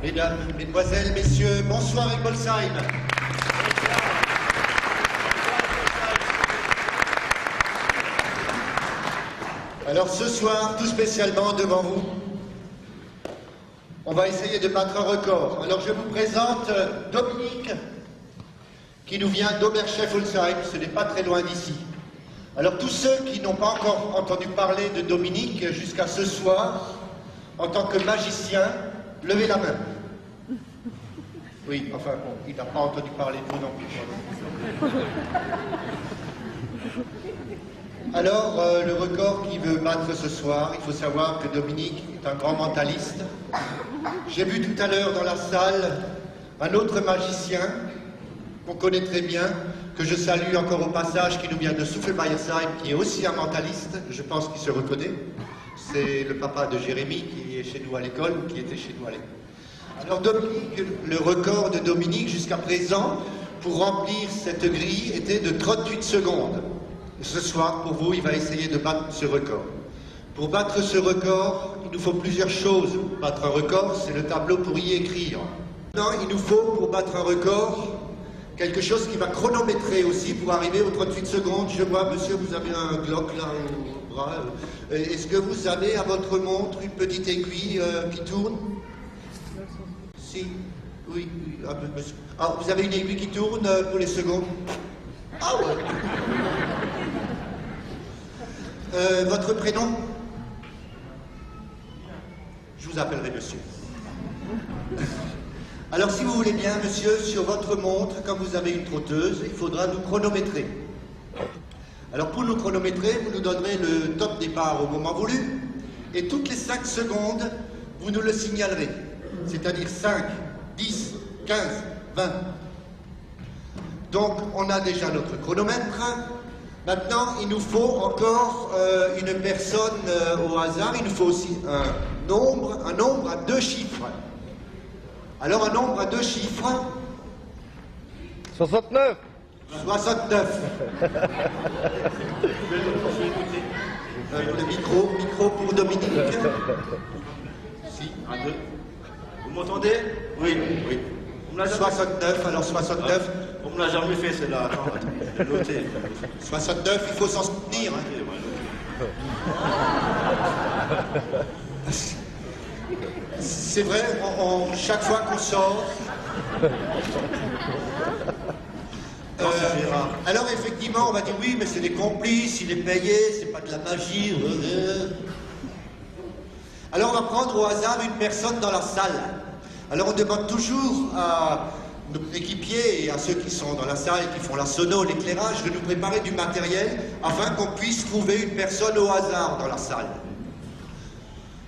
Mesdames, Mesdemoiselles, Messieurs, bonsoir Egolsheim. Alors ce soir, tout spécialement devant vous, on va essayer de battre un record. Alors je vous présente Dominique, qui nous vient d'Oberchef-Olsheim, ce n'est pas très loin d'ici. Alors tous ceux qui n'ont pas encore entendu parler de Dominique jusqu'à ce soir, en tant que magicien, levez la main. Oui, enfin bon, il n'a pas entendu parler de vous non plus. Alors, le record qu'il veut battre ce soir, il faut savoir que Dominique est un grand mentaliste. J'ai vu tout à l'heure dans la salle un autre magicien qu'on connaît très bien, que je salue encore au passage, qui nous vient de Souffle-Meyersheim, qui est aussi un mentaliste, je pense qu'il se reconnaît. C'est le papa de Jérémy qui est chez nous à l'école, ou qui était chez nous à l'école. Alors Dominique, le record de Dominique jusqu'à présent, pour remplir cette grille, était de 38 secondes. Ce soir, pour vous, il va essayer de battre ce record. Pour battre ce record, il nous faut plusieurs choses. Pour battre un record, c'est le tableau pour y écrire. Maintenant, il nous faut, pour battre un record, quelque chose qui va chronométrer aussi pour arriver aux 38 secondes. Je vois, monsieur, vous avez un Glock là au bras. Est-ce que vous avez à votre montre une petite aiguille qui tourne? Si. Oui. Monsieur. Ah, vous avez une aiguille qui tourne pour les secondes? Ah ouais. Votre prénom? Je vous appellerai monsieur. Alors si vous voulez bien, monsieur, sur votre montre, quand vous avez une trotteuse, il faudra nous chronométrer. Alors pour nous chronométrer, vous nous donnerez le top départ au moment voulu, et toutes les 5 secondes, vous nous le signalerez. C'est-à-dire 5, 10, 15, 20. Donc on a déjà notre chronomètre. Maintenant, il nous faut encore une personne au hasard. Il nous faut aussi un nombre à 2 chiffres. Alors un nombre à 2 chiffres. 69. 69. Le micro pour Dominique. Si, un, 2. Vous m'entendez? Oui, oui. 69, alors 69. On me l'a jamais fait celle-là, attends, je l'ai noté. 69, il faut s'en soutenir. Hein. C'est vrai, chaque fois qu'on sort... alors effectivement, on va dire oui, mais c'est des complices, il est payé, c'est pas de la magie. Alors on va prendre au hasard une personne dans la salle. Alors on demande toujours à nos équipiers et à ceux qui sont dans la salle, qui font la sono, l'éclairage, de nous préparer du matériel afin qu'on puisse trouver une personne au hasard dans la salle.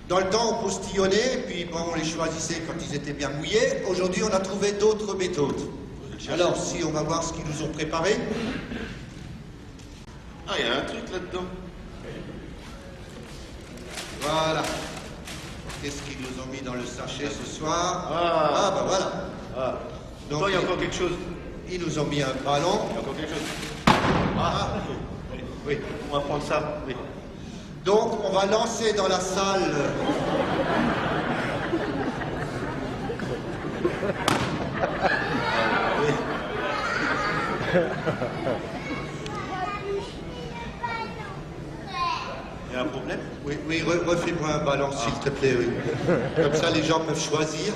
Dans le temps, on postillonnait, puis bon, on les choisissait quand ils étaient bien mouillés. Aujourd'hui, on a trouvé d'autres méthodes. Alors, si on va voir ce qu'ils nous ont préparé. Ah, il y a un truc là-dedans. Voilà. Qu'est-ce qu'ils nous ont mis dans le sachet ce soir? Ah, ben voilà. Ah. Donc, il y a encore quelque chose. Ils nous ont mis un ballon. Il y a encore quelque chose. Ah, oui. On va prendre ça. Oui. Donc, on va lancer dans la salle... Oui. Il y a un problème? Oui, oui, refais-moi un ballon, s'il te plaît, oui. Comme ça, les gens peuvent choisir.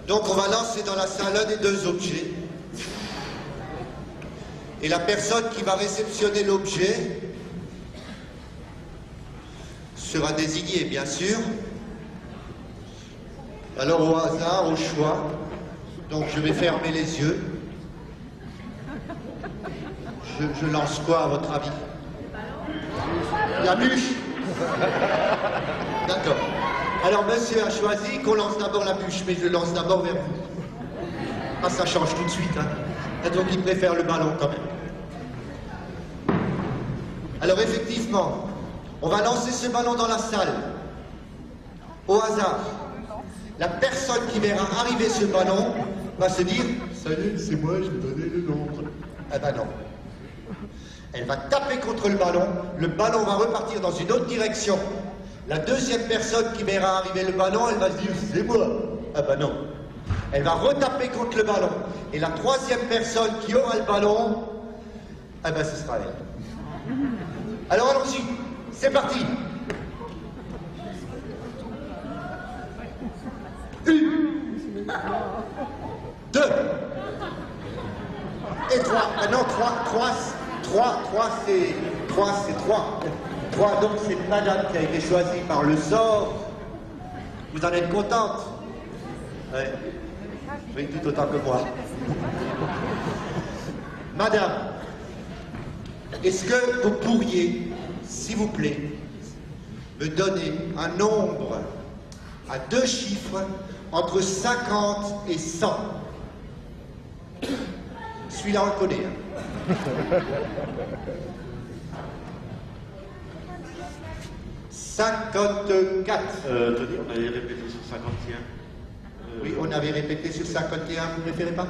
Donc, on va lancer dans la salle un des 2 objets. Et la personne qui va réceptionner l'objet sera désignée, bien sûr. Alors, au hasard, au choix. Donc, je vais fermer les yeux. Je lance quoi, à votre avis? La bûche. D'accord. Alors, monsieur a choisi qu'on lance d'abord la bûche, mais je lance d'abord vers vous. Ah, ça change tout de suite, hein. Et donc, il préfère le ballon, quand même. Alors, effectivement, on va lancer ce ballon dans la salle. Au hasard. La personne qui verra arriver ce ballon va se dire « Salut, c'est moi, je vais donner le nombre. » Eh ben non. Elle va taper contre le ballon va repartir dans une autre direction. La deuxième personne qui verra arriver le ballon, elle va se dire « c'est moi ». Ah ben non. Elle va retaper contre le ballon. Et la troisième personne qui aura le ballon, ah ben ce sera elle. Alors allons-y, c'est parti. 1, 2 et 3. Ah non, 3 c'est 3. Donc c'est madame qui a été choisie par le sort. Vous en êtes contente? Ouais. Oui, tout autant que moi. Madame, est-ce que vous pourriez, s'il vous plaît, me donner un nombre à 2 chiffres entre 50 et 100? Celui-là, on le connaît. Hein. 54. Tony, on avait répété sur 51. Oui, on avait répété sur 51, vous ne préférez pas?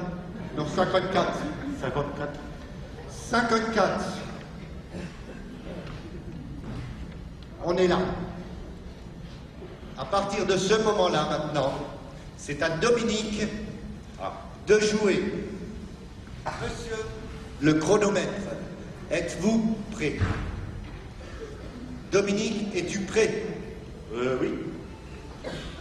Non, 54. 54. 54. On est là. À partir de ce moment-là, maintenant, c'est à Dominique de jouer. Monsieur le chronomètre, êtes-vous prêt? Dominique, es-tu prêt? Oui.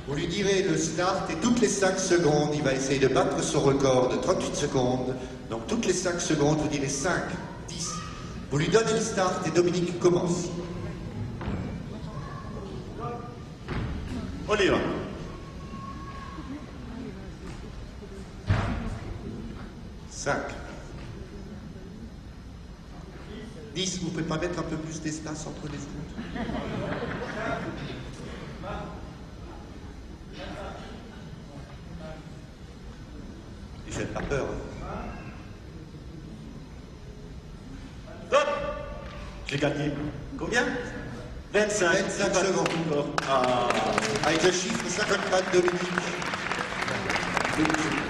Vous lui direz le start et toutes les 5 secondes, il va essayer de battre son record de 38 secondes. Donc toutes les 5 secondes, vous direz 5, 10. Vous lui donnez le start et Dominique commence. On y va. 5. 10, vous ne pouvez pas mettre un peu plus d'espace entre les secondes? Et faites pas peur. Stop. J'ai gagné. Combien? 25. 25 secondes. Ah. Avec le chiffre 54, Dominique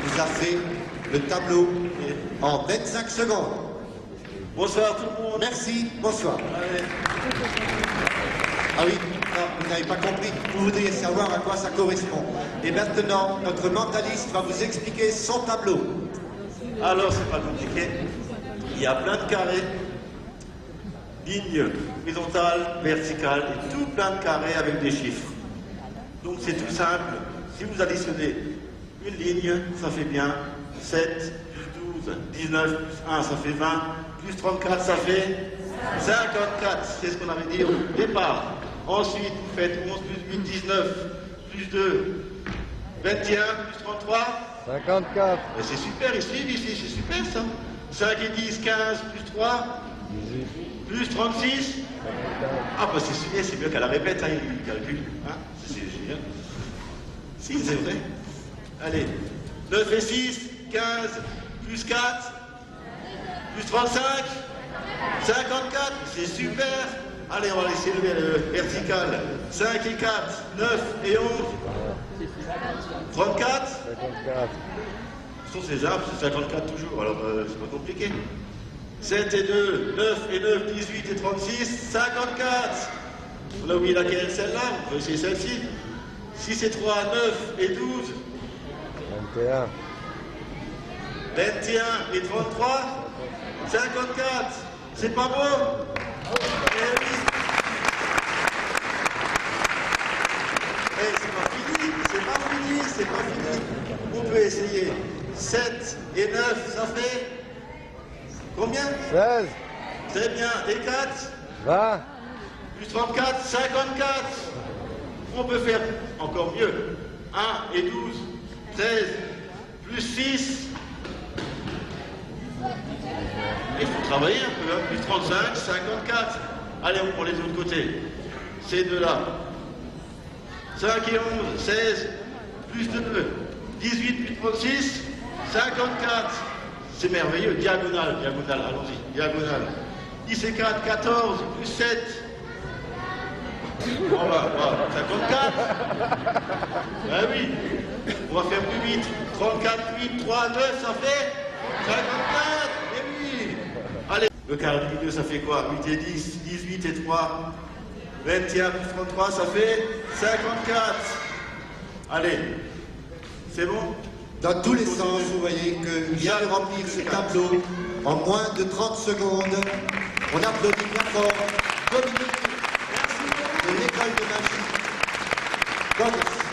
vous a fait le tableau en 25 secondes. Bonsoir tout le monde. Merci, bonsoir. Allez. Ah oui, non, vous n'avez pas compris, vous voudriez savoir à quoi ça correspond. Et maintenant, notre mentaliste va vous expliquer son tableau. Alors, c'est pas compliqué. Il y a plein de carrés, lignes horizontales, verticales, et tout plein de carrés avec des chiffres. Donc c'est tout simple. Si vous additionnez une ligne, ça fait bien 7 plus 12, 19 plus 1, ça fait 20, plus 34, ça fait 54. C'est ce qu'on avait dit au départ. Ensuite, vous faites 11 plus 8, 19, plus 2, 21, plus 33. 54. C'est super, ici, c'est super ça. 5 et 10, 15, plus 3, 18. plus 36. Ah bah c'est mieux qu'à la répète, hein, il calcule. Hein, c'est génial. Si, c'est vrai. Allez, 9 et 6, 15, plus 4, plus 35, 54, c'est super. Allez, on va laisser le vertical. 5 et 4, 9 et 11, 34. 54. Ce sont ces arbres, c'est 54 toujours, alors c'est pas compliqué. 7 et 2, 9 et 9, 18 et 36, 54. On a oublié laquelle, celle-là, on peut essayer celle-ci. 6 et 3, 9 et 12. 21. 21 et 33, 54. C'est pas beau? Eh oui. Eh, c'est pas fini, c'est pas fini, c'est pas fini. On peut essayer. 7 et 9, ça fait combien? 16. Très bien. Et 4? 20. Plus 34, 54. On peut faire encore mieux. 1 et 12, 13, plus 6. Il faut travailler un peu, hein. Plus 35, 54. Allez, on prend les autres côtés. Ces deux-là. 5 et 11, 16, plus 2, 18, plus 36, 54. C'est merveilleux. Diagonale, diagonale, allons-y. Diagonale. 10 et 4, 14, plus 7. On va, 54. Ah oui. On va faire plus vite. 34, 8, 3, 9, ça fait 54. Eh oui. Allez. Le quart du milieu, ça fait quoi? 8 et 10, 18 et 3, 21 plus 33, ça fait 54. Allez, c'est bon? Dans tous les sens, vous voyez qu'il vient de remplir ce tableau en moins de 30 secondes. On applaudit bien fort Dominique de l'école de magie. God bless.